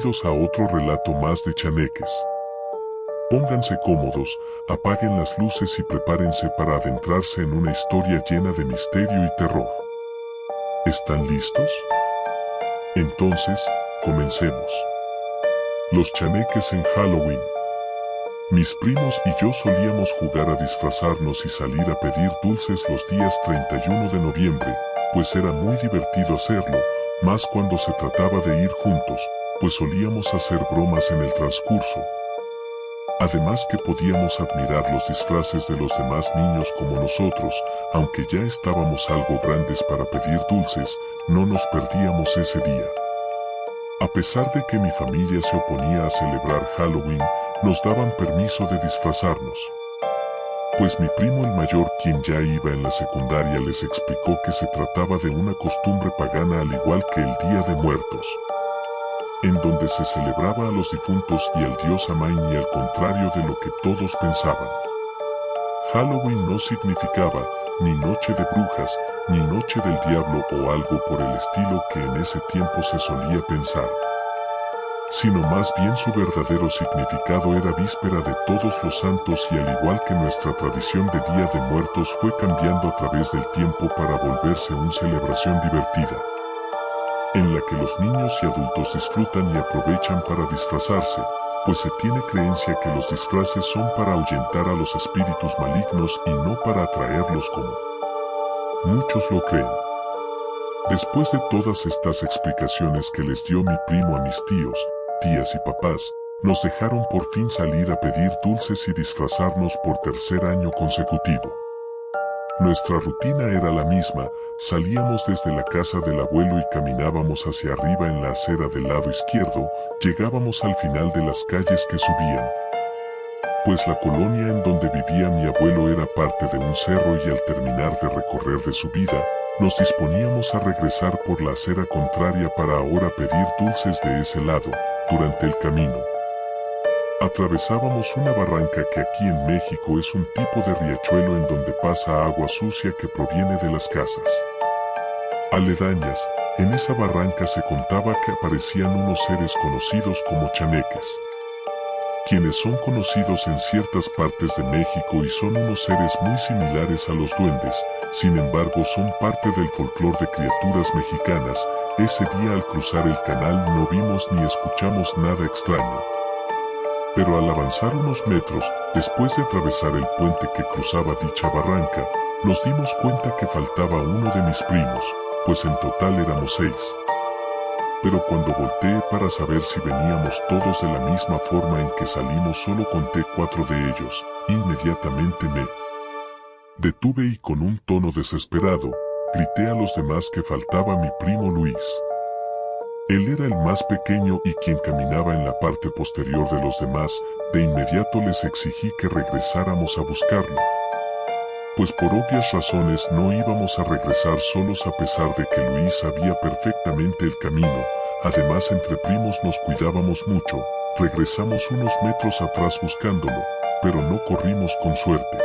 Bienvenidos a otro relato más de Chaneques. Pónganse cómodos, apaguen las luces y prepárense para adentrarse en una historia llena de misterio y terror. ¿Están listos? Entonces, comencemos. Los chaneques en Halloween. Mis primos y yo solíamos jugar a disfrazarnos y salir a pedir dulces los días 31 de noviembre, pues era muy divertido hacerlo, más cuando se trataba de ir juntos, pues solíamos hacer bromas en el transcurso. Además que podíamos admirar los disfraces de los demás niños como nosotros, aunque ya estábamos algo grandes para pedir dulces, no nos perdíamos ese día. A pesar de que mi familia se oponía a celebrar Halloween, nos daban permiso de disfrazarnos. Pues mi primo el mayor, quien ya iba en la secundaria, les explicó que se trataba de una costumbre pagana al igual que el Día de Muertos, en donde se celebraba a los difuntos y al dios Amain, y al contrario de lo que todos pensaban. Halloween no significaba ni noche de brujas, ni noche del diablo o algo por el estilo que en ese tiempo se solía pensar, sino más bien su verdadero significado era víspera de Todos los Santos, y al igual que nuestra tradición de Día de Muertos fue cambiando a través del tiempo para volverse una celebración divertida, en la que los niños y adultos disfrutan y aprovechan para disfrazarse, pues se tiene creencia que los disfraces son para ahuyentar a los espíritus malignos y no para atraerlos como muchos lo creen. Después de todas estas explicaciones que les dio mi primo a mis tíos, tías y papás, nos dejaron por fin salir a pedir dulces y disfrazarnos por tercer año consecutivo. Nuestra rutina era la misma, salíamos desde la casa del abuelo y caminábamos hacia arriba en la acera del lado izquierdo, llegábamos al final de las calles que subían, pues la colonia en donde vivía mi abuelo era parte de un cerro, y al terminar de recorrer de subida, nos disponíamos a regresar por la acera contraria para ahora pedir dulces de ese lado. Durante el camino, atravesábamos una barranca que aquí en México es un tipo de riachuelo en donde pasa agua sucia que proviene de las casas aledañas. En esa barranca se contaba que aparecían unos seres conocidos como chaneques, quienes son conocidos en ciertas partes de México y son unos seres muy similares a los duendes. Sin embargo, son parte del folclore de criaturas mexicanas. Ese día al cruzar el canal no vimos ni escuchamos nada extraño, pero al avanzar unos metros, después de atravesar el puente que cruzaba dicha barranca, nos dimos cuenta que faltaba uno de mis primos, pues en total éramos 6. Pero cuando volteé para saber si veníamos todos de la misma forma en que salimos, solo conté 4 de ellos. Inmediatamente me detuve y con un tono desesperado, grité a los demás que faltaba mi primo Luis. Él era el más pequeño y quien caminaba en la parte posterior de los demás. De inmediato les exigí que regresáramos a buscarlo, pues por obvias razones no íbamos a regresar solos, a pesar de que Luis sabía perfectamente el camino. Además, entre primos nos cuidábamos mucho. Regresamos unos metros atrás buscándolo, pero no corrimos con suerte.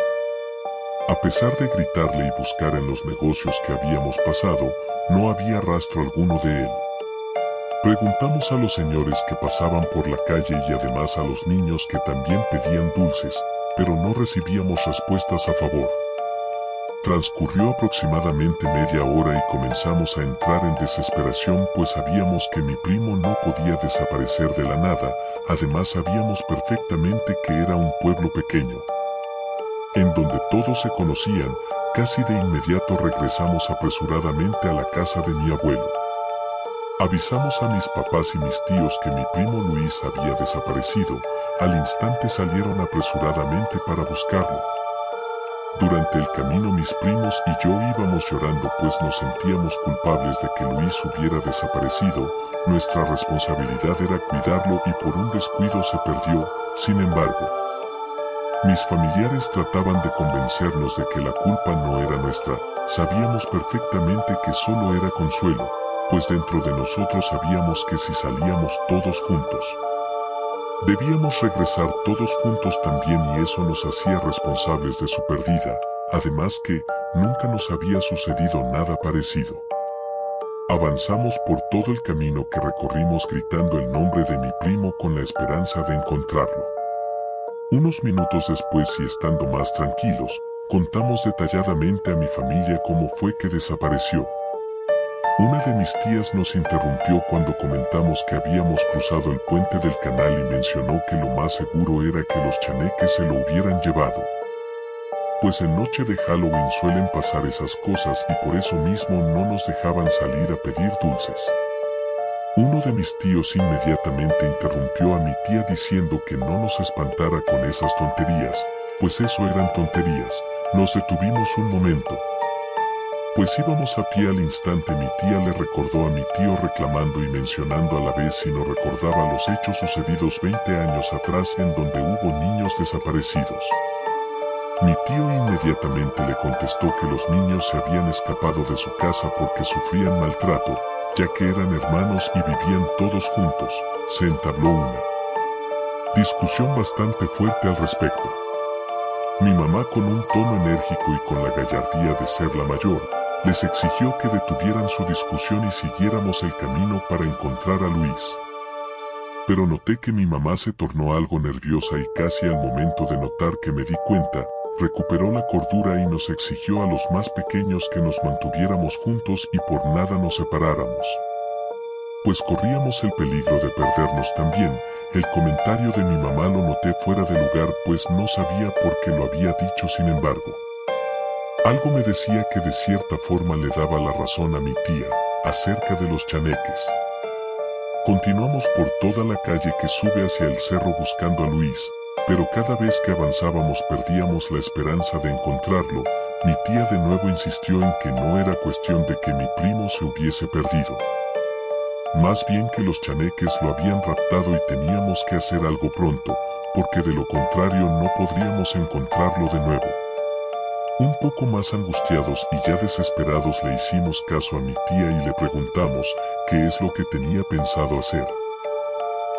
A pesar de gritarle y buscar en los negocios que habíamos pasado, no había rastro alguno de él. Preguntamos a los señores que pasaban por la calle y además a los niños que también pedían dulces, pero no recibíamos respuestas a favor. Transcurrió aproximadamente media hora y comenzamos a entrar en desesperación, pues sabíamos que mi primo no podía desaparecer de la nada. Además, sabíamos perfectamente que era un pueblo pequeño, en donde todos se conocían. Casi de inmediato regresamos apresuradamente a la casa de mi abuelo. Avisamos a mis papás y mis tíos que mi primo Luis había desaparecido. Al instante salieron apresuradamente para buscarlo. Durante el camino mis primos y yo íbamos llorando, pues nos sentíamos culpables de que Luis hubiera desaparecido. Nuestra responsabilidad era cuidarlo y por un descuido se perdió. Sin embargo, mis familiares trataban de convencernos de que la culpa no era nuestra. Sabíamos perfectamente que solo era consuelo, pues dentro de nosotros sabíamos que si salíamos todos juntos, debíamos regresar todos juntos también, y eso nos hacía responsables de su pérdida. Además que nunca nos había sucedido nada parecido. Avanzamos por todo el camino que recorrimos gritando el nombre de mi primo con la esperanza de encontrarlo. Unos minutos después y estando más tranquilos, contamos detalladamente a mi familia cómo fue que desapareció. Una de mis tías nos interrumpió cuando comentamos que habíamos cruzado el puente del canal y mencionó que lo más seguro era que los chaneques se lo hubieran llevado. Pues en noche de Halloween suelen pasar esas cosas y por eso mismo no nos dejaban salir a pedir dulces. Uno de mis tíos inmediatamente interrumpió a mi tía diciendo que no nos espantara con esas tonterías, pues eso eran tonterías. Nos detuvimos un momento. Pues íbamos a pie al instante. Mi tía le recordó a mi tío reclamando y mencionando a la vez si no recordaba los hechos sucedidos 20 años atrás en donde hubo niños desaparecidos. Mi tío inmediatamente le contestó que los niños se habían escapado de su casa porque sufrían maltrato, ya que eran hermanos y vivían todos juntos. Se entabló una discusión bastante fuerte al respecto. Mi mamá, con un tono enérgico y con la gallardía de ser la mayor, les exigió que detuvieran su discusión y siguiéramos el camino para encontrar a Luis. Pero noté que mi mamá se tornó algo nerviosa y casi al momento de notar que me di cuenta, recuperó la cordura y nos exigió a los más pequeños que nos mantuviéramos juntos y por nada nos separáramos. Pues corríamos el peligro de perdernos también. El comentario de mi mamá lo noté fuera de lugar, pues no sabía por qué lo había dicho. Sin embargo, algo me decía que de cierta forma le daba la razón a mi tía acerca de los chaneques. Continuamos por toda la calle que sube hacia el cerro buscando a Luis, pero cada vez que avanzábamos perdíamos la esperanza de encontrarlo. Mi tía de nuevo insistió en que no era cuestión de que mi primo se hubiese perdido, más bien que los chaneques lo habían raptado y teníamos que hacer algo pronto, porque de lo contrario no podríamos encontrarlo de nuevo. Un poco más angustiados y ya desesperados le hicimos caso a mi tía y le preguntamos qué es lo que tenía pensado hacer.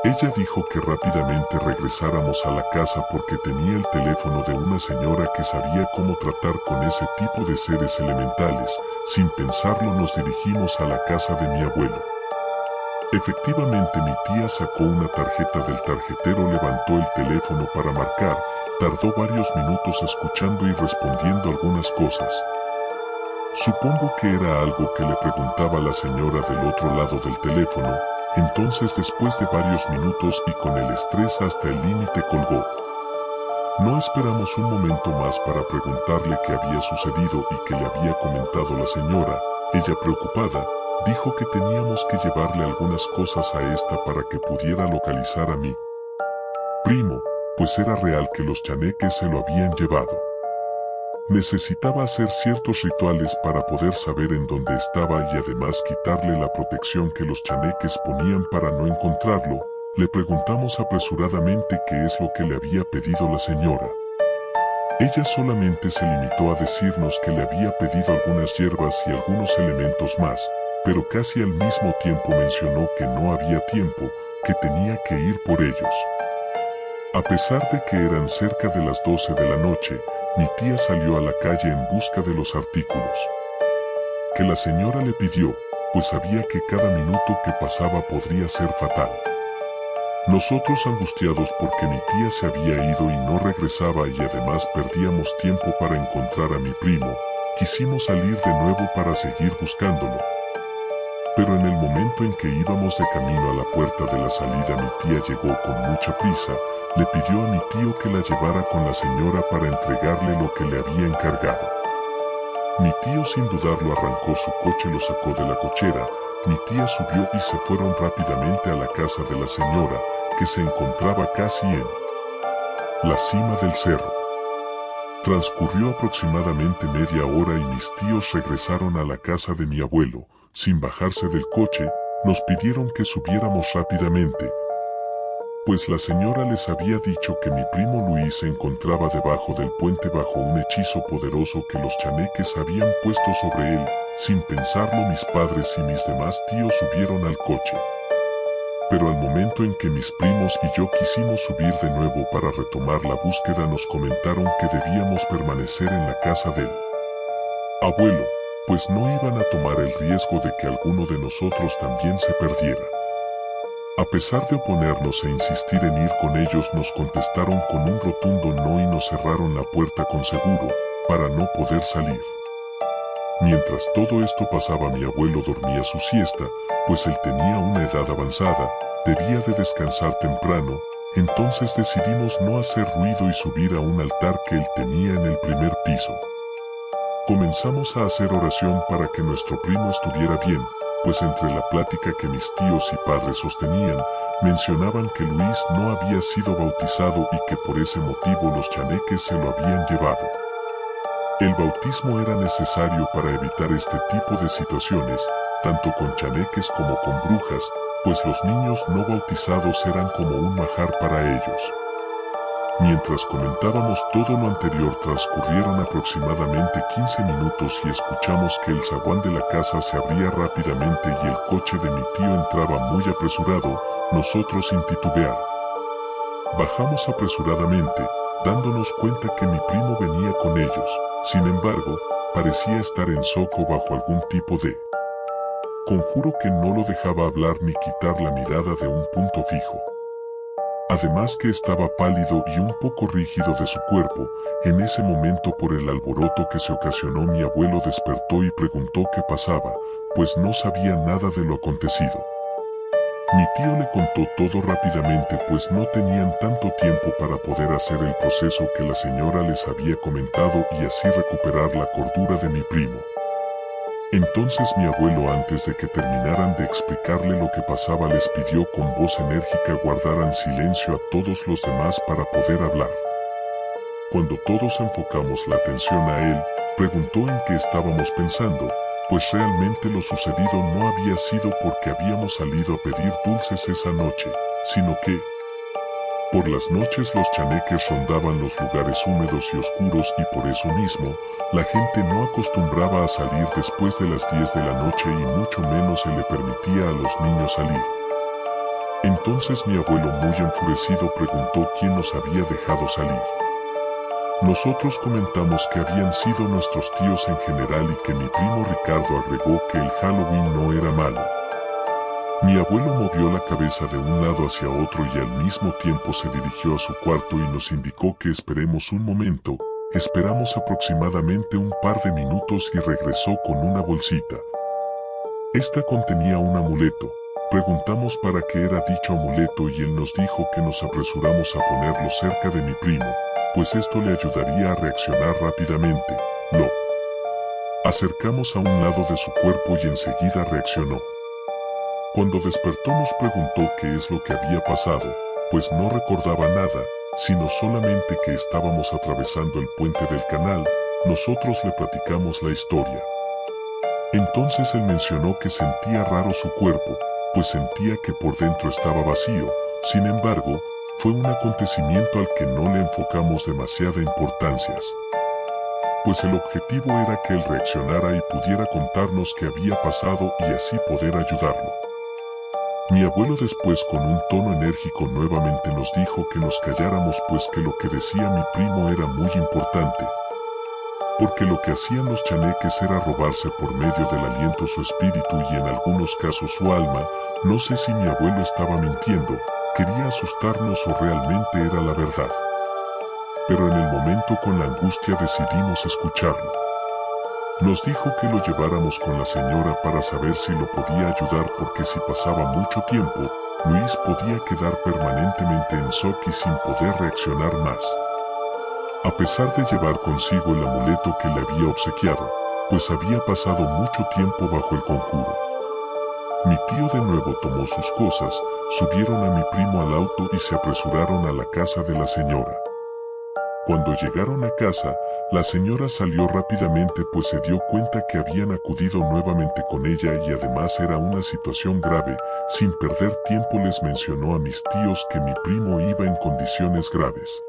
Ella dijo que rápidamente regresáramos a la casa porque tenía el teléfono de una señora que sabía cómo tratar con ese tipo de seres elementales. Sin pensarlo nos dirigimos a la casa de mi abuelo. Efectivamente, mi tía sacó una tarjeta del tarjetero, levantó el teléfono para marcar, tardó varios minutos escuchando y respondiendo algunas cosas. Supongo que era algo que le preguntaba la señora del otro lado del teléfono. Entonces, después de varios minutos y con el estrés hasta el límite, colgó. No esperamos un momento más para preguntarle qué había sucedido y qué le había comentado la señora. Ella, preocupada, dijo que teníamos que llevarle algunas cosas a esta para que pudiera localizar a mi primo, pues era real que los chaneques se lo habían llevado. Necesitaba hacer ciertos rituales para poder saber en dónde estaba y además quitarle la protección que los chaneques ponían para no encontrarlo. Le preguntamos apresuradamente qué es lo que le había pedido la señora. Ella solamente se limitó a decirnos que le había pedido algunas hierbas y algunos elementos más, pero casi al mismo tiempo mencionó que no había tiempo, que tenía que ir por ellos. A pesar de que eran cerca de las 12 de la noche, mi tía salió a la calle en busca de los artículos que la señora le pidió, pues sabía que cada minuto que pasaba podría ser fatal. Nosotros, angustiados porque mi tía se había ido y no regresaba y además perdíamos tiempo para encontrar a mi primo, quisimos salir de nuevo para seguir buscándolo. Pero en el momento en que íbamos de camino a la puerta de la salida, mi tía llegó con mucha prisa, le pidió a mi tío que la llevara con la señora para entregarle lo que le había encargado. Mi tío, sin dudarlo, arrancó su coche, lo sacó de la cochera, mi tía subió y se fueron rápidamente a la casa de la señora, que se encontraba casi en la cima del cerro. Transcurrió aproximadamente media hora y mis tíos regresaron a la casa de mi abuelo. Sin bajarse del coche, nos pidieron que subiéramos rápidamente, pues la señora les había dicho que mi primo Luis se encontraba debajo del puente bajo un hechizo poderoso que los chaneques habían puesto sobre él. Sin pensarlo, mis padres y mis demás tíos subieron al coche. Pero al momento en que mis primos y yo quisimos subir de nuevo para retomar la búsqueda, nos comentaron que debíamos permanecer en la casa del abuelo, pues no iban a tomar el riesgo de que alguno de nosotros también se perdiera. A pesar de oponernos e insistir en ir con ellos, nos contestaron con un rotundo no y nos cerraron la puerta con seguro, para no poder salir. Mientras todo esto pasaba, mi abuelo dormía su siesta, pues él tenía una edad avanzada, debía de descansar temprano. Entonces decidimos no hacer ruido y subir a un altar que él tenía en el primer piso. Comenzamos a hacer oración para que nuestro primo estuviera bien, pues entre la plática que mis tíos y padres sostenían, mencionaban que Luis no había sido bautizado y que por ese motivo los chaneques se lo habían llevado. El bautismo era necesario para evitar este tipo de situaciones, tanto con chaneques como con brujas, pues los niños no bautizados eran como un manjar para ellos. Mientras comentábamos todo lo anterior, transcurrieron aproximadamente 15 minutos y escuchamos que el zaguán de la casa se abría rápidamente y el coche de mi tío entraba muy apresurado, nosotros sin titubear. Bajamos apresuradamente, dándonos cuenta que mi primo venía con ellos. Sin embargo, parecía estar en shock bajo algún tipo de conjuro que no lo dejaba hablar ni quitar la mirada de un punto fijo. Además que estaba pálido y un poco rígido de su cuerpo. En ese momento, por el alboroto que se ocasionó, mi abuelo despertó y preguntó qué pasaba, pues no sabía nada de lo acontecido. Mi tío le contó todo rápidamente, pues no tenían tanto tiempo para poder hacer el proceso que la señora les había comentado y así recuperar la cordura de mi primo. Entonces mi abuelo, antes de que terminaran de explicarle lo que pasaba, les pidió con voz enérgica guardaran silencio a todos los demás para poder hablar. Cuando todos enfocamos la atención a él, preguntó en qué estábamos pensando, pues realmente lo sucedido no había sido porque habíamos salido a pedir dulces esa noche, sino que por las noches los chaneques rondaban los lugares húmedos y oscuros y por eso mismo, la gente no acostumbraba a salir después de las 10 de la noche y mucho menos se le permitía a los niños salir. Entonces mi abuelo, muy enfurecido, preguntó quién nos había dejado salir. Nosotros comentamos que habían sido nuestros tíos en general y que mi primo Ricardo agregó que el Halloween no era malo. Mi abuelo movió la cabeza de un lado hacia otro y al mismo tiempo se dirigió a su cuarto y nos indicó que esperemos un momento. Esperamos aproximadamente un par de minutos y regresó con una bolsita. Esta contenía un amuleto. Preguntamos para qué era dicho amuleto y él nos dijo que nos apresuramos a ponerlo cerca de mi primo, pues esto le ayudaría a reaccionar rápidamente. Lo acercamos a un lado de su cuerpo y enseguida reaccionó. Cuando despertó nos preguntó qué es lo que había pasado, pues no recordaba nada, sino solamente que estábamos atravesando el puente del canal. Nosotros le platicamos la historia. Entonces él mencionó que sentía raro su cuerpo, pues sentía que por dentro estaba vacío. Sin embargo, fue un acontecimiento al que no le enfocamos demasiada importancia, pues el objetivo era que él reaccionara y pudiera contarnos qué había pasado y así poder ayudarlo. Mi abuelo después, con un tono enérgico, nuevamente nos dijo que nos calláramos, pues que lo que decía mi primo era muy importante, porque lo que hacían los chaneques era robarse por medio del aliento su espíritu y en algunos casos su alma. No sé si mi abuelo estaba mintiendo, quería asustarnos o realmente era la verdad. Pero en el momento, con la angustia, decidimos escucharlo. Nos dijo que lo lleváramos con la señora para saber si lo podía ayudar, porque si pasaba mucho tiempo, Luis podía quedar permanentemente en shock y sin poder reaccionar más. A pesar de llevar consigo el amuleto que le había obsequiado, pues había pasado mucho tiempo bajo el conjuro. Mi tío de nuevo tomó sus cosas, subieron a mi primo al auto y se apresuraron a la casa de la señora. Cuando llegaron a casa, la señora salió rápidamente, pues se dio cuenta que habían acudido nuevamente con ella y además era una situación grave. Sin perder tiempo les mencionó a mis tíos que mi primo iba en condiciones graves,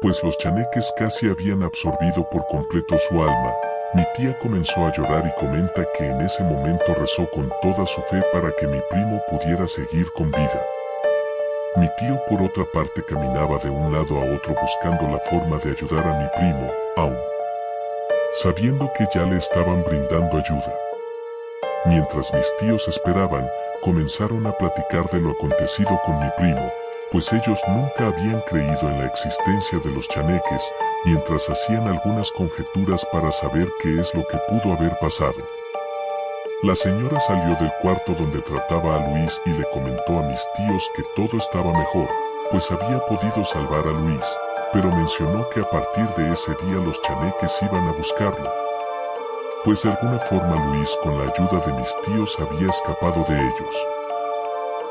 pues los chaneques casi habían absorbido por completo su alma. Mi tía comenzó a llorar y comenta que en ese momento rezó con toda su fe para que mi primo pudiera seguir con vida. Mi tío, por otra parte, caminaba de un lado a otro buscando la forma de ayudar a mi primo, aún sabiendo que ya le estaban brindando ayuda. Mientras mis tíos esperaban, comenzaron a platicar de lo acontecido con mi primo, pues ellos nunca habían creído en la existencia de los chaneques, mientras hacían algunas conjeturas para saber qué es lo que pudo haber pasado. La señora salió del cuarto donde trataba a Luis y le comentó a mis tíos que todo estaba mejor, pues había podido salvar a Luis, pero mencionó que a partir de ese día los chaneques iban a buscarlo, pues de alguna forma Luis con la ayuda de mis tíos había escapado de ellos.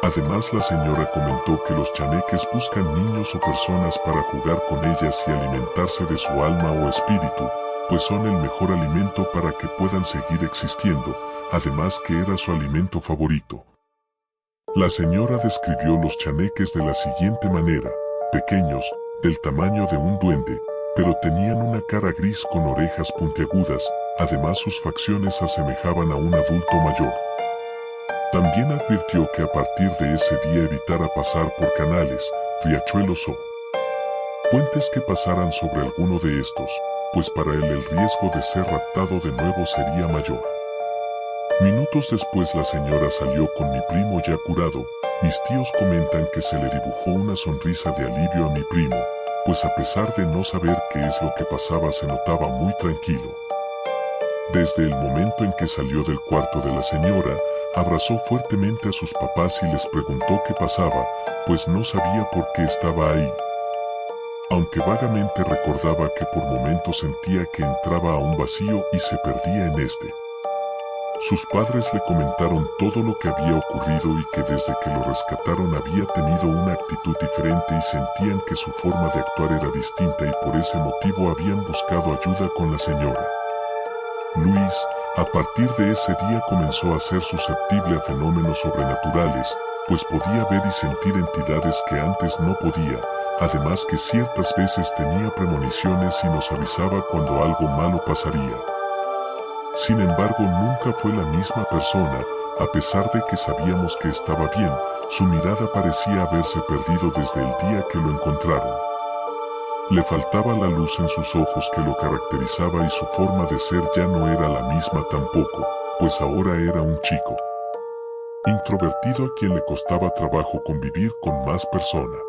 Además, la señora comentó que los chaneques buscan niños o personas para jugar con ellas y alimentarse de su alma o espíritu, pues son el mejor alimento para que puedan seguir existiendo, además que era su alimento favorito. La señora describió los chaneques de la siguiente manera: pequeños, del tamaño de un duende, pero tenían una cara gris con orejas puntiagudas, además sus facciones asemejaban a un adulto mayor. También advirtió que a partir de ese día evitara pasar por canales, riachuelos o puentes que pasaran sobre alguno de estos, pues para él el riesgo de ser raptado de nuevo sería mayor. Minutos después la señora salió con mi primo ya curado. Mis tíos comentan que se le dibujó una sonrisa de alivio a mi primo, pues a pesar de no saber qué es lo que pasaba se notaba muy tranquilo. Desde el momento en que salió del cuarto de la señora, abrazó fuertemente a sus papás y les preguntó qué pasaba, pues no sabía por qué estaba ahí. Aunque vagamente recordaba que por momentos sentía que entraba a un vacío y se perdía en este. Sus padres le comentaron todo lo que había ocurrido y que desde que lo rescataron había tenido una actitud diferente y sentían que su forma de actuar era distinta y por ese motivo habían buscado ayuda con la señora. Luis, a partir de ese día comenzó a ser susceptible a fenómenos sobrenaturales, pues podía ver y sentir entidades que antes no podía, además que ciertas veces tenía premoniciones y nos avisaba cuando algo malo pasaría. Sin embargo, nunca fue la misma persona, a pesar de que sabíamos que estaba bien, su mirada parecía haberse perdido desde el día que lo encontraron. Le faltaba la luz en sus ojos que lo caracterizaba y su forma de ser ya no era la misma tampoco, pues ahora era un chico introvertido a quien le costaba trabajo convivir con más personas.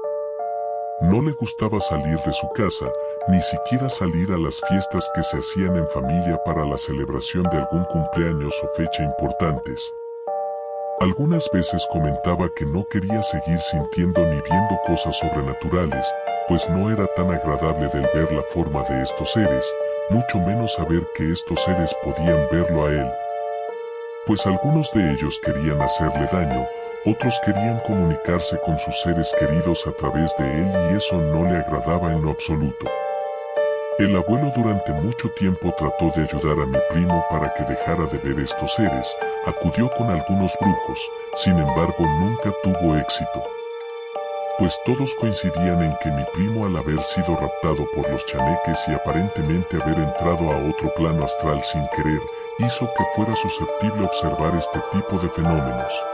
No le gustaba salir de su casa, ni siquiera salir a las fiestas que se hacían en familia para la celebración de algún cumpleaños o fecha importantes. Algunas veces comentaba que no quería seguir sintiendo ni viendo cosas sobrenaturales, pues no era tan agradable del ver la forma de estos seres, mucho menos saber que estos seres podían verlo a él. Pues algunos de ellos querían hacerle daño, otros querían comunicarse con sus seres queridos a través de él y eso no le agradaba en lo absoluto. El abuelo durante mucho tiempo trató de ayudar a mi primo para que dejara de ver estos seres, acudió con algunos brujos, sin embargo nunca tuvo éxito. Pues todos coincidían en que mi primo, al haber sido raptado por los chaneques y aparentemente haber entrado a otro plano astral sin querer, hizo que fuera susceptible a observar este tipo de fenómenos.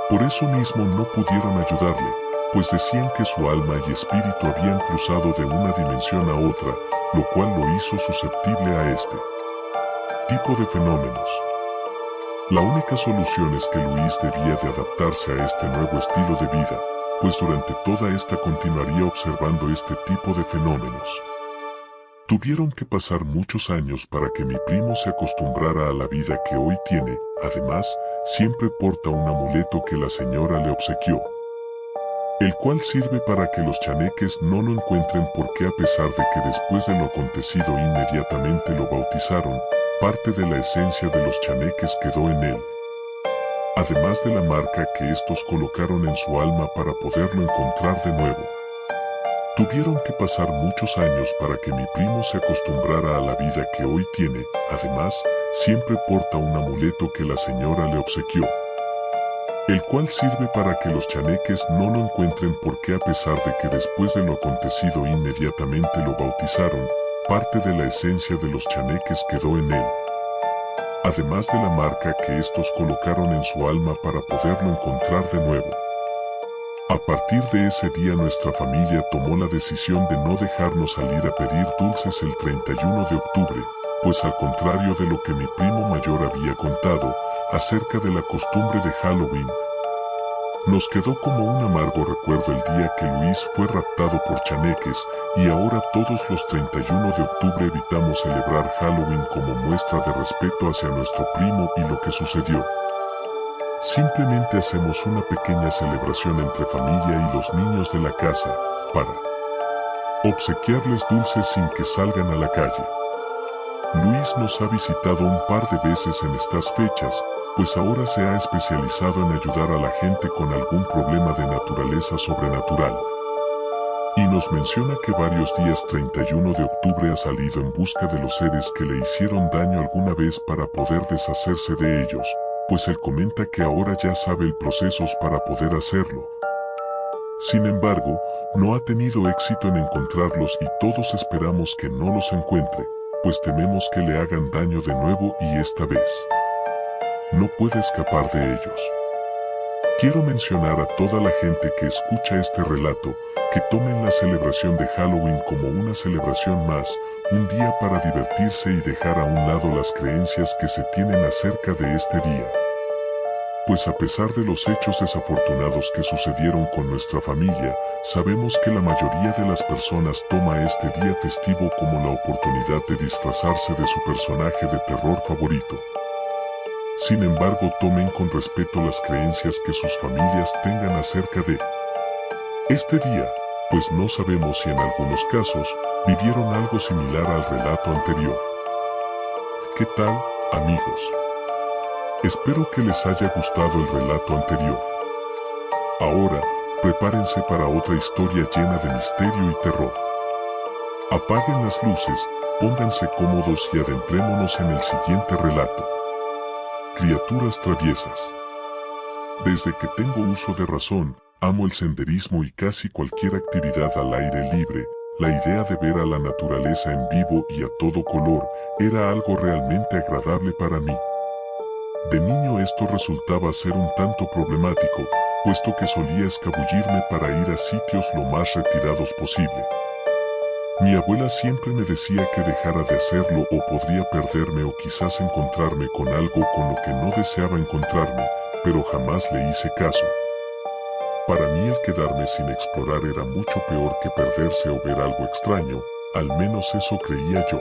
Por eso mismo no pudieron ayudarle, pues decían que su alma y espíritu habían cruzado de una dimensión a otra, lo cual lo hizo susceptible a este tipo de fenómenos. La única solución es que Luis debía de adaptarse a este nuevo estilo de vida, pues durante toda esta continuaría observando este tipo de fenómenos. Tuvieron que pasar muchos años para que mi primo se acostumbrara a la vida que hoy tiene. Además, siempre porta un amuleto que la señora le obsequió, el cual sirve para que los chaneques no lo encuentren, porque a pesar de que después de lo acontecido inmediatamente lo bautizaron, parte de la esencia de los chaneques quedó en él, además de la marca que estos colocaron en su alma para poderlo encontrar de nuevo. Tuvieron que pasar muchos años para que mi primo se acostumbrara a la vida que hoy tiene. Además, siempre porta un amuleto que la señora le obsequió, el cual sirve para que los chaneques no lo encuentren, porque a pesar de que después de lo acontecido inmediatamente lo bautizaron, parte de la esencia de los chaneques quedó en él, además de la marca que estos colocaron en su alma para poderlo encontrar de nuevo. A partir de ese día nuestra familia tomó la decisión de no dejarnos salir a pedir dulces el 31 de octubre, pues al contrario de lo que mi primo mayor había contado acerca de la costumbre de Halloween, nos quedó como un amargo recuerdo el día que Luis fue raptado por chaneques y ahora todos los 31 de octubre evitamos celebrar Halloween como muestra de respeto hacia nuestro primo y lo que sucedió. Simplemente hacemos una pequeña celebración entre familia y los niños de la casa para obsequiarles dulces sin que salgan a la calle. Luis nos ha visitado un par de veces en estas fechas, pues ahora se ha especializado en ayudar a la gente con algún problema de naturaleza sobrenatural. Y nos menciona que varios días 31 de octubre ha salido en busca de los seres que le hicieron daño alguna vez para poder deshacerse de ellos, pues él comenta que ahora ya sabe el proceso para poder hacerlo. Sin embargo, no ha tenido éxito en encontrarlos y todos esperamos que no los encuentre, pues tememos que le hagan daño de nuevo y esta vez no puede escapar de ellos. Quiero mencionar a toda la gente que escucha este relato, que tomen la celebración de Halloween como una celebración más, un día para divertirse y dejar a un lado las creencias que se tienen acerca de este día. Pues a pesar de los hechos desafortunados que sucedieron con nuestra familia, sabemos que la mayoría de las personas toma este día festivo como la oportunidad de disfrazarse de su personaje de terror favorito. Sin embargo, tomen con respeto las creencias que sus familias tengan acerca de este día, pues no sabemos si en algunos casos vivieron algo similar al relato anterior. ¿Qué tal, amigos? Espero que les haya gustado el relato anterior. Ahora, prepárense para otra historia llena de misterio y terror. Apaguen las luces, pónganse cómodos y adentrémonos en el siguiente relato. Criaturas traviesas. Desde que tengo uso de razón, amo el senderismo y casi cualquier actividad al aire libre. La idea de ver a la naturaleza en vivo y a todo color era algo realmente agradable para mí. De niño esto resultaba ser un tanto problemático, puesto que solía escabullirme para ir a sitios lo más retirados posible. Mi abuela siempre me decía que dejara de hacerlo o podría perderme o quizás encontrarme con algo con lo que no deseaba encontrarme, pero jamás le hice caso. Para mí el quedarme sin explorar era mucho peor que perderse o ver algo extraño, al menos eso creía yo.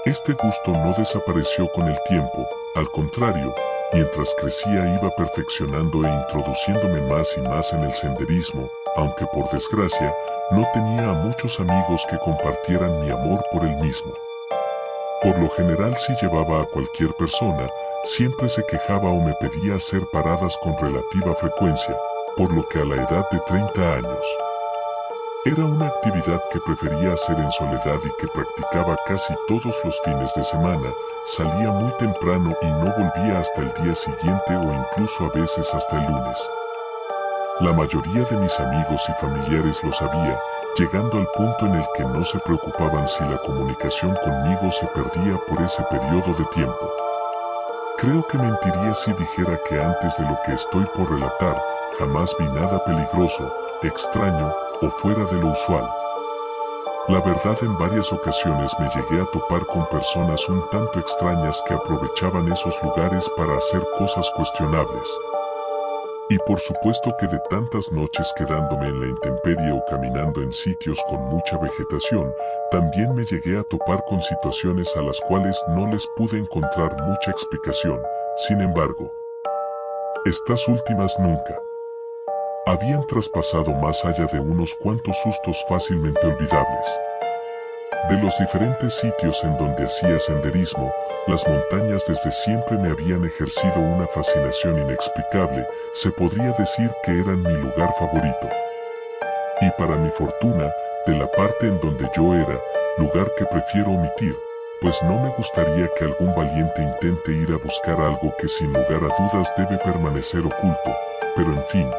Este gusto no desapareció con el tiempo, al contrario, mientras crecía iba perfeccionando e introduciéndome más y más en el senderismo, aunque por desgracia, no tenía a muchos amigos que compartieran mi amor por el mismo. Por lo general si llevaba a cualquier persona, siempre se quejaba o me pedía hacer paradas con relativa frecuencia, por lo que a la edad de 30 años, era una actividad que prefería hacer en soledad y que practicaba casi todos los fines de semana, salía muy temprano y no volvía hasta el día siguiente o incluso a veces hasta el lunes. La mayoría de mis amigos y familiares lo sabía, llegando al punto en el que no se preocupaban si la comunicación conmigo se perdía por ese periodo de tiempo. Creo que mentiría si dijera que antes de lo que estoy por relatar, jamás vi nada peligroso, extraño o fuera de lo usual. La verdad, en varias ocasiones me llegué a topar con personas un tanto extrañas que aprovechaban esos lugares para hacer cosas cuestionables. Y por supuesto que de tantas noches quedándome en la intemperie o caminando en sitios con mucha vegetación, también me llegué a topar con situaciones a las cuales no les pude encontrar mucha explicación. Sin embargo, estas últimas nunca habían traspasado más allá de unos cuantos sustos fácilmente olvidables. De los diferentes sitios en donde hacía senderismo, las montañas desde siempre me habían ejercido una fascinación inexplicable, se podría decir que eran mi lugar favorito. Y para mi fortuna, de la parte en donde yo era, lugar que prefiero omitir, pues no me gustaría que algún valiente intente ir a buscar algo que sin lugar a dudas debe permanecer oculto, pero en fin.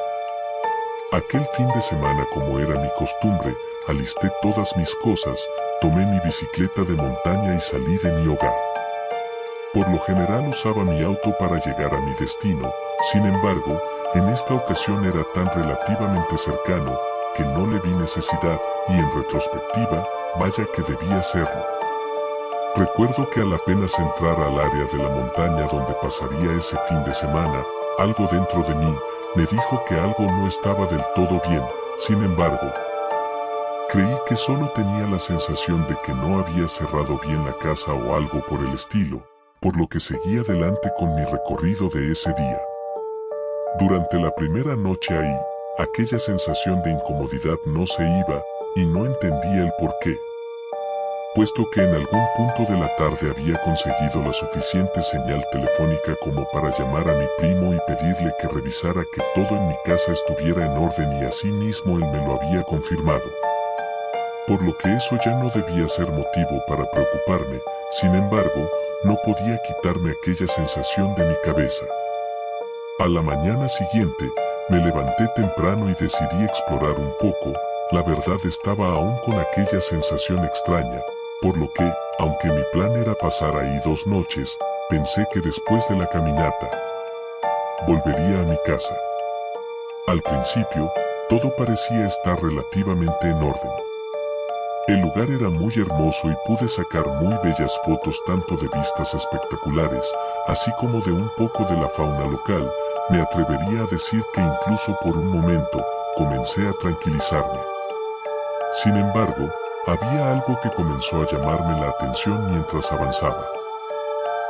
Aquel fin de semana, como era mi costumbre, alisté todas mis cosas, tomé mi bicicleta de montaña y salí de mi hogar. Por lo general usaba mi auto para llegar a mi destino, sin embargo, en esta ocasión era tan relativamente cercano, que no le vi necesidad, y en retrospectiva, vaya que debía hacerlo. Recuerdo que al apenas entrar al área de la montaña donde pasaría ese fin de semana, algo dentro de mí me dijo que algo no estaba del todo bien. Sin embargo, creí que solo tenía la sensación de que no había cerrado bien la casa o algo por el estilo, por lo que seguí adelante con mi recorrido de ese día. Durante la primera noche ahí, aquella sensación de incomodidad no se iba y no entendía el porqué. Puesto que en algún punto de la tarde había conseguido la suficiente señal telefónica como para llamar a mi primo y pedirle que revisara que todo en mi casa estuviera en orden y así mismo él me lo había confirmado. Por lo que eso ya no debía ser motivo para preocuparme, sin embargo, no podía quitarme aquella sensación de mi cabeza. A la mañana siguiente, me levanté temprano y decidí explorar un poco. La verdad estaba aún con aquella sensación extraña, por lo que, aunque mi plan era pasar ahí 2 noches, pensé que después de la caminata, volvería a mi casa. Al principio, todo parecía estar relativamente en orden. El lugar era muy hermoso y pude sacar muy bellas fotos tanto de vistas espectaculares, así como de un poco de la fauna local. Me atrevería a decir que incluso por un momento, comencé a tranquilizarme. Sin embargo, había algo que comenzó a llamarme la atención mientras avanzaba.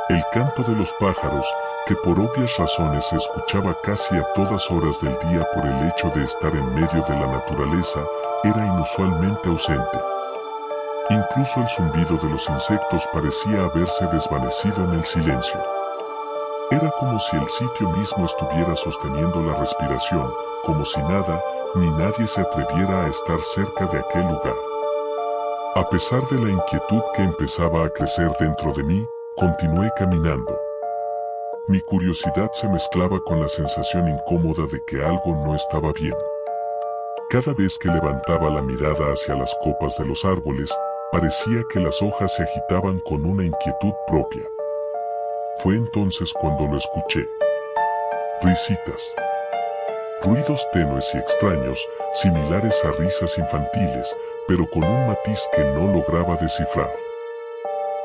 El canto de los pájaros, que por obvias razones se escuchaba casi a todas horas del día por el hecho de estar en medio de la naturaleza, era inusualmente ausente. Incluso el zumbido de los insectos parecía haberse desvanecido en el silencio. Era como si el sitio mismo estuviera sosteniendo la respiración, como si nada, ni nadie se atreviera a estar cerca de aquel lugar. A pesar de la inquietud que empezaba a crecer dentro de mí, continué caminando. Mi curiosidad se mezclaba con la sensación incómoda de que algo no estaba bien. Cada vez que levantaba la mirada hacia las copas de los árboles, parecía que las hojas se agitaban con una inquietud propia. Fue entonces cuando lo escuché. Risitas. Ruidos tenues y extraños, similares a risas infantiles, pero con un matiz que no lograba descifrar.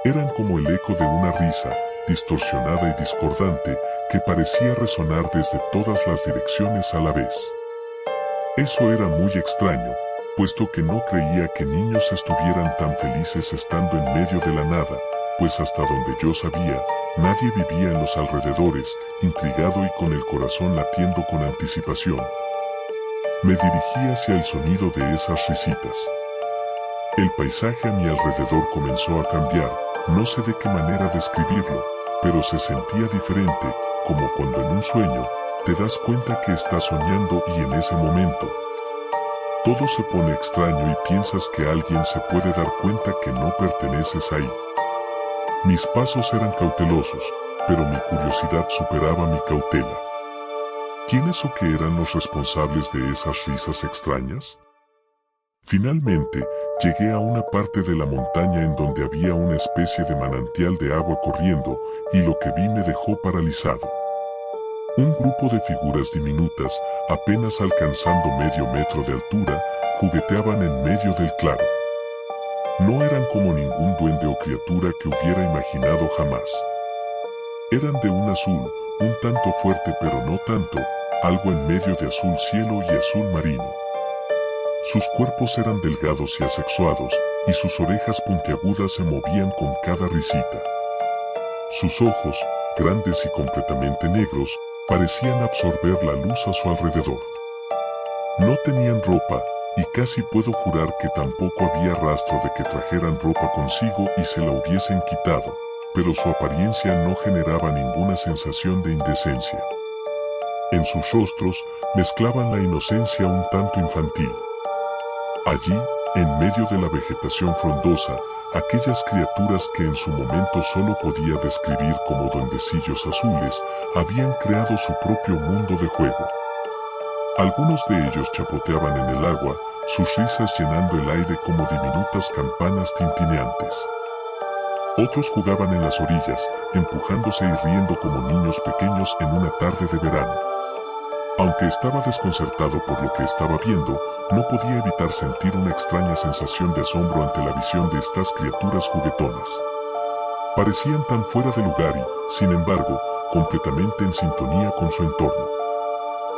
Eran como el eco de una risa, distorsionada y discordante, que parecía resonar desde todas las direcciones a la vez. Eso era muy extraño, puesto que no creía que niños estuvieran tan felices estando en medio de la nada, pues hasta donde yo sabía, nadie vivía en los alrededores. Intrigado y con el corazón latiendo con anticipación, me dirigí hacia el sonido de esas risitas. El paisaje a mi alrededor comenzó a cambiar, no sé de qué manera describirlo, pero se sentía diferente, como cuando en un sueño, te das cuenta que estás soñando y en ese momento, todo se pone extraño y piensas que alguien se puede dar cuenta que no perteneces ahí. Mis pasos eran cautelosos, pero mi curiosidad superaba mi cautela. ¿Quiénes o qué eran los responsables de esas risas extrañas? Finalmente, llegué a una parte de la montaña en donde había una especie de manantial de agua corriendo, y lo que vi me dejó paralizado. Un grupo de figuras diminutas, apenas alcanzando medio metro de altura, jugueteaban en medio del claro. No eran como ningún duende o criatura que hubiera imaginado jamás. Eran de un azul, un tanto fuerte pero no tanto, algo en medio de azul cielo y azul marino. Sus cuerpos eran delgados y asexuados, y sus orejas puntiagudas se movían con cada risita. Sus ojos, grandes y completamente negros, parecían absorber la luz a su alrededor. No tenían ropa, y casi puedo jurar que tampoco había rastro de que trajeran ropa consigo y se la hubiesen quitado, pero su apariencia no generaba ninguna sensación de indecencia. En sus rostros mezclaban la inocencia un tanto infantil. Allí, en medio de la vegetación frondosa, aquellas criaturas que en su momento solo podía describir como duendecillos azules, habían creado su propio mundo de juego. Algunos de ellos chapoteaban en el agua, sus risas llenando el aire como diminutas campanas tintineantes. Otros jugaban en las orillas, empujándose y riendo como niños pequeños en una tarde de verano. Aunque estaba desconcertado por lo que estaba viendo, no podía evitar sentir una extraña sensación de asombro ante la visión de estas criaturas juguetonas. Parecían tan fuera de lugar y, sin embargo, completamente en sintonía con su entorno.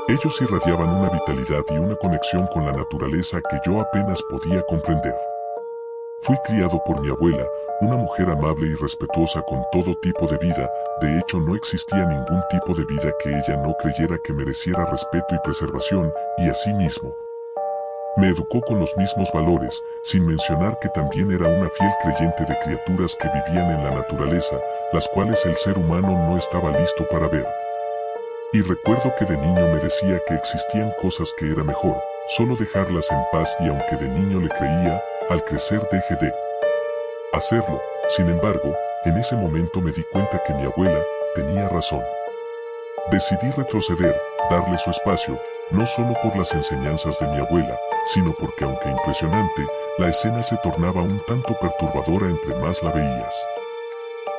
Ellos irradiaban una vitalidad y una conexión con la naturaleza que yo apenas podía comprender. Fui criado por mi abuela, una mujer amable y respetuosa con todo tipo de vida. De hecho, no existía ningún tipo de vida que ella no creyera que mereciera respeto y preservación, y asimismo, me educó con los mismos valores, sin mencionar que también era una fiel creyente de criaturas que vivían en la naturaleza, las cuales el ser humano no estaba listo para ver. Y recuerdo que de niño me decía que existían cosas que era mejor solo dejarlas en paz, y aunque de niño le creía, al crecer dejé de hacerlo. Sin embargo, en ese momento me di cuenta que mi abuela tenía razón. Decidí retroceder, darle su espacio, no solo por las enseñanzas de mi abuela, sino porque, aunque impresionante, la escena se tornaba un tanto perturbadora entre más la veías.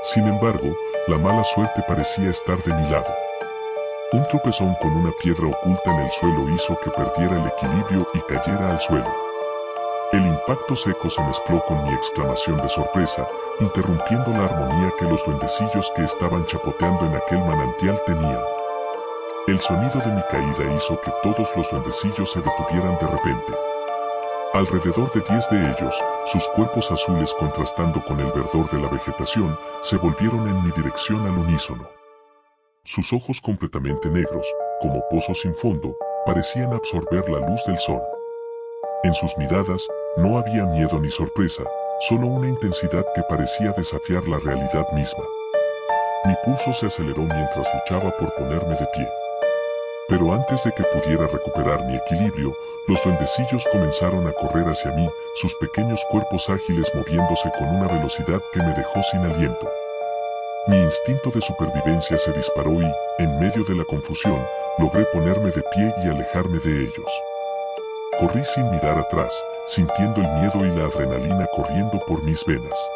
Sin embargo, la mala suerte parecía estar de mi lado. Un tropezón con una piedra oculta en el suelo hizo que perdiera el equilibrio y cayera al suelo. El impacto seco se mezcló con mi exclamación de sorpresa, interrumpiendo la armonía que los duendecillos que estaban chapoteando en aquel manantial tenían. El sonido de mi caída hizo que todos los duendecillos se detuvieran de repente. Alrededor de 10 de ellos, sus cuerpos azules contrastando con el verdor de la vegetación, se volvieron en mi dirección al unísono. Sus ojos completamente negros, como pozos sin fondo, parecían absorber la luz del sol. En sus miradas, no había miedo ni sorpresa, solo una intensidad que parecía desafiar la realidad misma. Mi pulso se aceleró mientras luchaba por ponerme de pie. Pero antes de que pudiera recuperar mi equilibrio, los duendecillos comenzaron a correr hacia mí, sus pequeños cuerpos ágiles moviéndose con una velocidad que me dejó sin aliento. Mi instinto de supervivencia se disparó y, en medio de la confusión, logré ponerme de pie y alejarme de ellos. Corrí sin mirar atrás, sintiendo el miedo y la adrenalina corriendo por mis venas.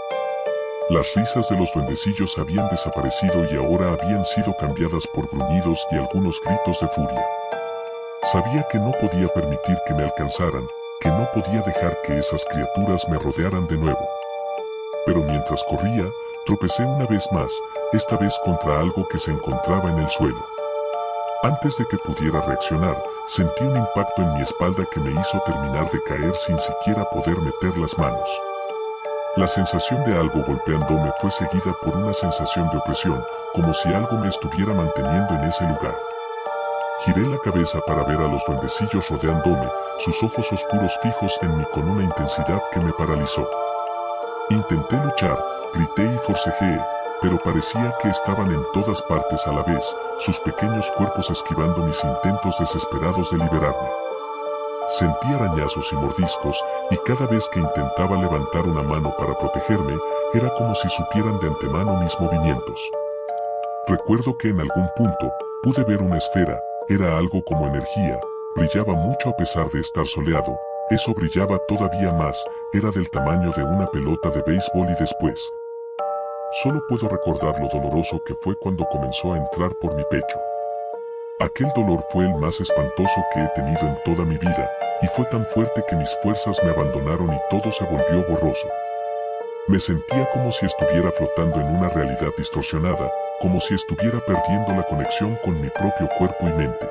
Las risas de los duendecillos habían desaparecido y ahora habían sido cambiadas por gruñidos y algunos gritos de furia. Sabía que no podía permitir que me alcanzaran, que no podía dejar que esas criaturas me rodearan de nuevo. Pero mientras corría, tropecé una vez más, esta vez contra algo que se encontraba en el suelo. Antes de que pudiera reaccionar, sentí un impacto en mi espalda que me hizo terminar de caer sin siquiera poder meter las manos. La sensación de algo golpeándome fue seguida por una sensación de opresión, como si algo me estuviera manteniendo en ese lugar. Giré la cabeza para ver a los duendecillos rodeándome, sus ojos oscuros fijos en mí con una intensidad que me paralizó. Intenté luchar, grité y forcejeé, pero parecía que estaban en todas partes a la vez, sus pequeños cuerpos esquivando mis intentos desesperados de liberarme. Sentí arañazos y mordiscos, y cada vez que intentaba levantar una mano para protegerme, era como si supieran de antemano mis movimientos. Recuerdo que en algún punto, pude ver una esfera, era algo como energía, brillaba mucho a pesar de estar soleado, eso brillaba todavía más, era del tamaño de una pelota de béisbol y después. Solo puedo recordar lo doloroso que fue cuando comenzó a entrar por mi pecho. Aquel dolor fue el más espantoso que he tenido en toda mi vida, y fue tan fuerte que mis fuerzas me abandonaron y todo se volvió borroso. Me sentía como si estuviera flotando en una realidad distorsionada, como si estuviera perdiendo la conexión con mi propio cuerpo y mente.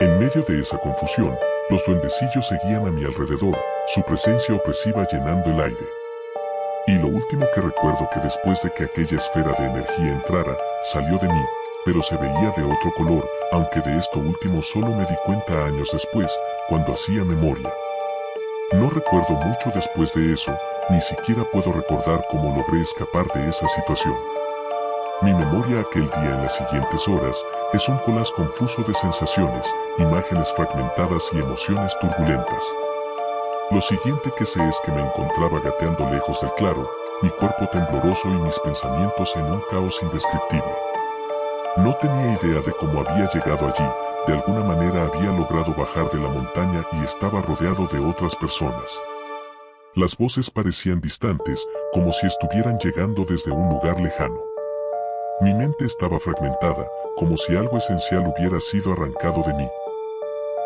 En medio de esa confusión, los duendecillos seguían a mi alrededor, su presencia opresiva llenando el aire. Y lo último que recuerdo que después de que aquella esfera de energía entrara, salió de mí, pero se veía de otro color, aunque de esto último solo me di cuenta años después, cuando hacía memoria. No recuerdo mucho después de eso, ni siquiera puedo recordar cómo logré escapar de esa situación. Mi memoria aquel día en las siguientes horas es un collage confuso de sensaciones, imágenes fragmentadas y emociones turbulentas. Lo siguiente que sé es que me encontraba gateando lejos del claro, mi cuerpo tembloroso y mis pensamientos en un caos indescriptible. No tenía idea de cómo había llegado allí, de alguna manera había logrado bajar de la montaña y estaba rodeado de otras personas. Las voces parecían distantes, como si estuvieran llegando desde un lugar lejano. Mi mente estaba fragmentada, como si algo esencial hubiera sido arrancado de mí.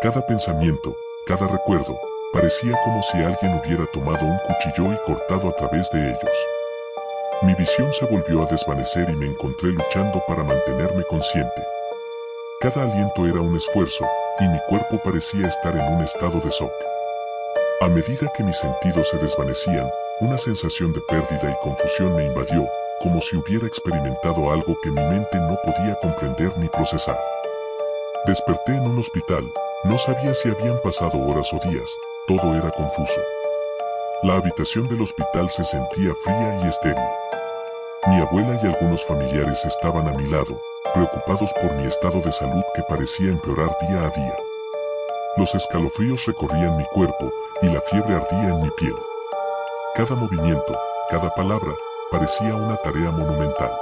Cada pensamiento, cada recuerdo, parecía como si alguien hubiera tomado un cuchillo y cortado a través de ellos. Mi visión se volvió a desvanecer y me encontré luchando para mantenerme consciente. Cada aliento era un esfuerzo, y mi cuerpo parecía estar en un estado de shock. A medida que mis sentidos se desvanecían, una sensación de pérdida y confusión me invadió, como si hubiera experimentado algo que mi mente no podía comprender ni procesar. Desperté en un hospital, no sabía si habían pasado horas o días, todo era confuso. La habitación del hospital se sentía fría y estéril. Mi abuela y algunos familiares estaban a mi lado, preocupados por mi estado de salud que parecía empeorar día a día. Los escalofríos recorrían mi cuerpo y la fiebre ardía en mi piel. Cada movimiento, cada palabra, parecía una tarea monumental.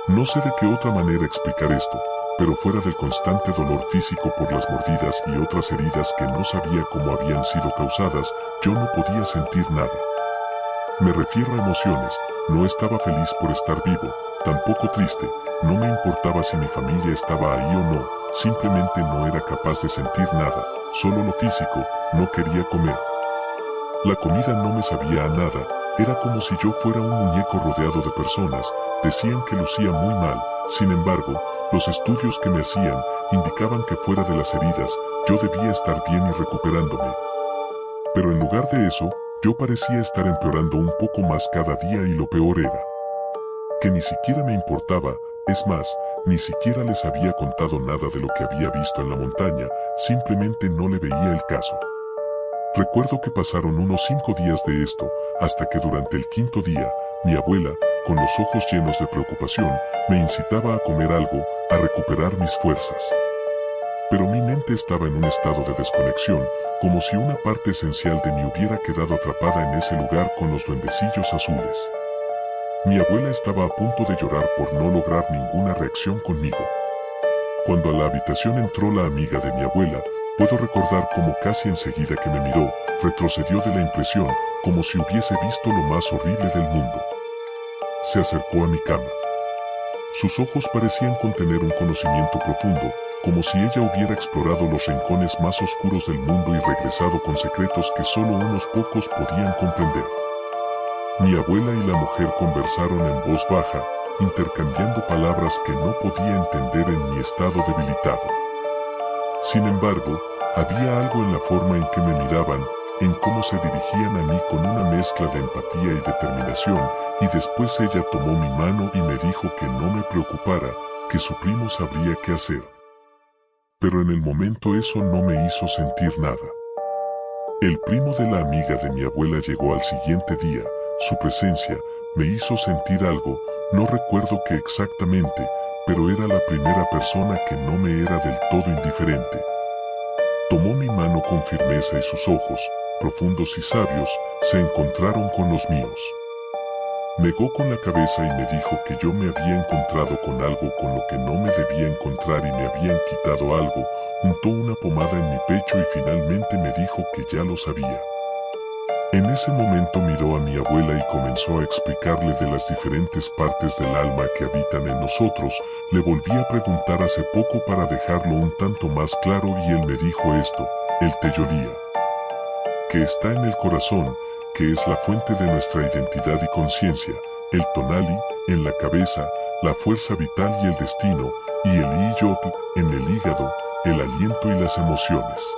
No sé de qué otra manera explicar esto, pero fuera del constante dolor físico por las mordidas y otras heridas que no sabía cómo habían sido causadas, yo no podía sentir nada. Me refiero a emociones, no estaba feliz por estar vivo, tampoco triste, no me importaba si mi familia estaba ahí o no, simplemente no era capaz de sentir nada, solo lo físico, no quería comer. La comida no me sabía a nada, era como si yo fuera un muñeco rodeado de personas, decían que lucía muy mal, sin embargo, los estudios que me hacían indicaban que fuera de las heridas, yo debía estar bien y recuperándome. Pero en lugar de eso, yo parecía estar empeorando un poco más cada día y lo peor era que ni siquiera me importaba, es más, ni siquiera les había contado nada de lo que había visto en la montaña, simplemente no le veía el caso. Recuerdo que pasaron unos 5 días de esto, hasta que durante el 5.º día, mi abuela, con los ojos llenos de preocupación, me incitaba a comer algo, a recuperar mis fuerzas. Pero mi mente estaba en un estado de desconexión, como si una parte esencial de mí hubiera quedado atrapada en ese lugar con los duendecillos azules. Mi abuela estaba a punto de llorar por no lograr ninguna reacción conmigo. Cuando a la habitación entró la amiga de mi abuela, puedo recordar cómo casi enseguida que me miró, retrocedió de la impresión, como si hubiese visto lo más horrible del mundo. Se acercó a mi cama. Sus ojos parecían contener un conocimiento profundo, como si ella hubiera explorado los rincones más oscuros del mundo y regresado con secretos que solo unos pocos podían comprender. Mi abuela y la mujer conversaron en voz baja, intercambiando palabras que no podía entender en mi estado debilitado. Sin embargo, había algo en la forma en que me miraban, en cómo se dirigían a mí con una mezcla de empatía y determinación, y después ella tomó mi mano y me dijo que no me preocupara, que su primo sabría qué hacer. Pero en el momento eso no me hizo sentir nada. El primo de la amiga de mi abuela llegó al siguiente día. Su presencia me hizo sentir algo, no recuerdo qué exactamente, pero era la primera persona que no me era del todo indiferente. Tomó mi mano con firmeza y sus ojos, profundos y sabios, se encontraron con los míos. Negó con la cabeza y me dijo que yo me había encontrado con algo con lo que no me debía encontrar y me habían quitado algo, untó una pomada en mi pecho y finalmente me dijo que ya lo sabía. En ese momento miró a mi abuela y comenzó a explicarle de las diferentes partes del alma que habitan en nosotros. Le volví a preguntar hace poco para dejarlo un tanto más claro y él me dijo esto, el Teyolía, que está en el corazón, que es la fuente de nuestra identidad y conciencia, el Tonali, en la cabeza, la fuerza vital y el destino, y el Iyotl, en el hígado, el aliento y las emociones.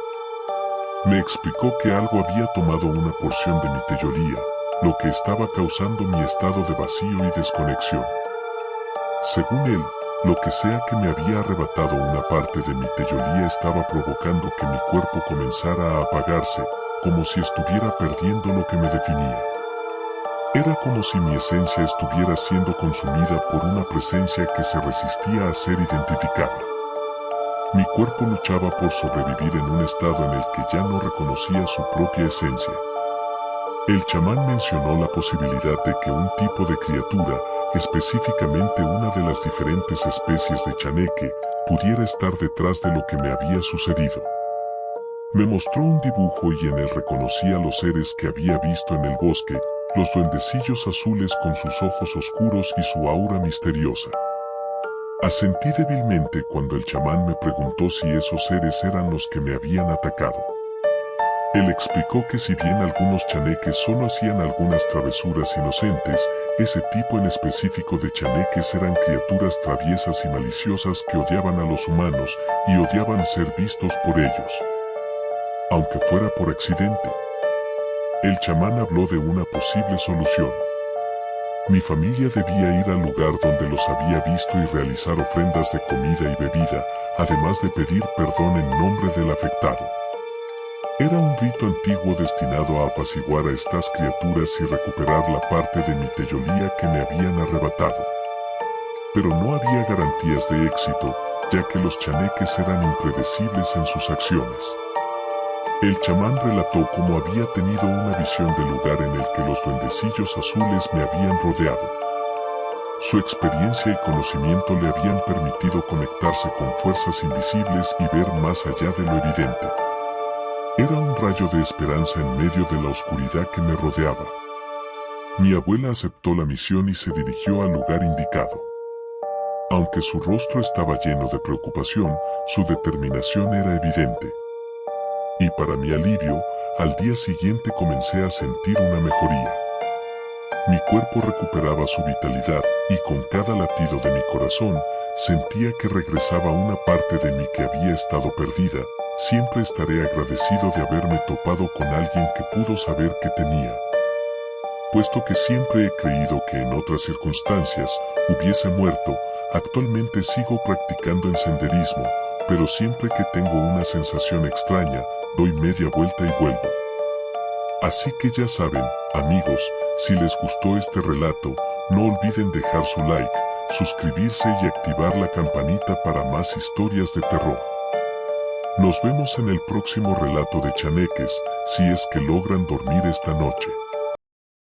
Me explicó que algo había tomado una porción de mi Teyolía, lo que estaba causando mi estado de vacío y desconexión. Según él, lo que sea que me había arrebatado una parte de mi Teyolía estaba provocando que mi cuerpo comenzara a apagarse, como si estuviera perdiendo lo que me definía. Era como si mi esencia estuviera siendo consumida por una presencia que se resistía a ser identificada. Mi cuerpo luchaba por sobrevivir en un estado en el que ya no reconocía su propia esencia. El chamán mencionó la posibilidad de que un tipo de criatura, específicamente una de las diferentes especies de chaneque, pudiera estar detrás de lo que me había sucedido. Me mostró un dibujo y en él reconocía los seres que había visto en el bosque, los duendecillos azules con sus ojos oscuros y su aura misteriosa. Asentí débilmente cuando el chamán me preguntó si esos seres eran los que me habían atacado. Él explicó que si bien algunos chaneques solo hacían algunas travesuras inocentes, ese tipo en específico de chaneques eran criaturas traviesas y maliciosas que odiaban a los humanos y odiaban ser vistos por ellos, aunque fuera por accidente. El chamán habló de una posible solución. Mi familia debía ir al lugar donde los había visto y realizar ofrendas de comida y bebida, además de pedir perdón en nombre del afectado. Era un rito antiguo destinado a apaciguar a estas criaturas y recuperar la parte de mi teyolía que me habían arrebatado. Pero no había garantías de éxito, ya que los chaneques eran impredecibles en sus acciones. El chamán relató cómo había tenido una visión del lugar en el que los duendecillos azules me habían rodeado. Su experiencia y conocimiento le habían permitido conectarse con fuerzas invisibles y ver más allá de lo evidente. Era un rayo de esperanza en medio de la oscuridad que me rodeaba. Mi abuela aceptó la misión y se dirigió al lugar indicado. Aunque su rostro estaba lleno de preocupación, su determinación era evidente. Y para mi alivio, al día siguiente comencé a sentir una mejoría. Mi cuerpo recuperaba su vitalidad y con cada latido de mi corazón, sentía que regresaba una parte de mí que había estado perdida. Siempre estaré agradecido de haberme topado con alguien que pudo saber que tenía. Puesto que siempre he creído que en otras circunstancias hubiese muerto, actualmente sigo practicando en senderismo, pero siempre que tengo una sensación extraña, doy media vuelta y vuelvo. Así que ya saben, amigos, si les gustó este relato, no olviden dejar su like, suscribirse y activar la campanita para más historias de terror. Nos vemos en el próximo relato de chaneques, si es que logran dormir esta noche.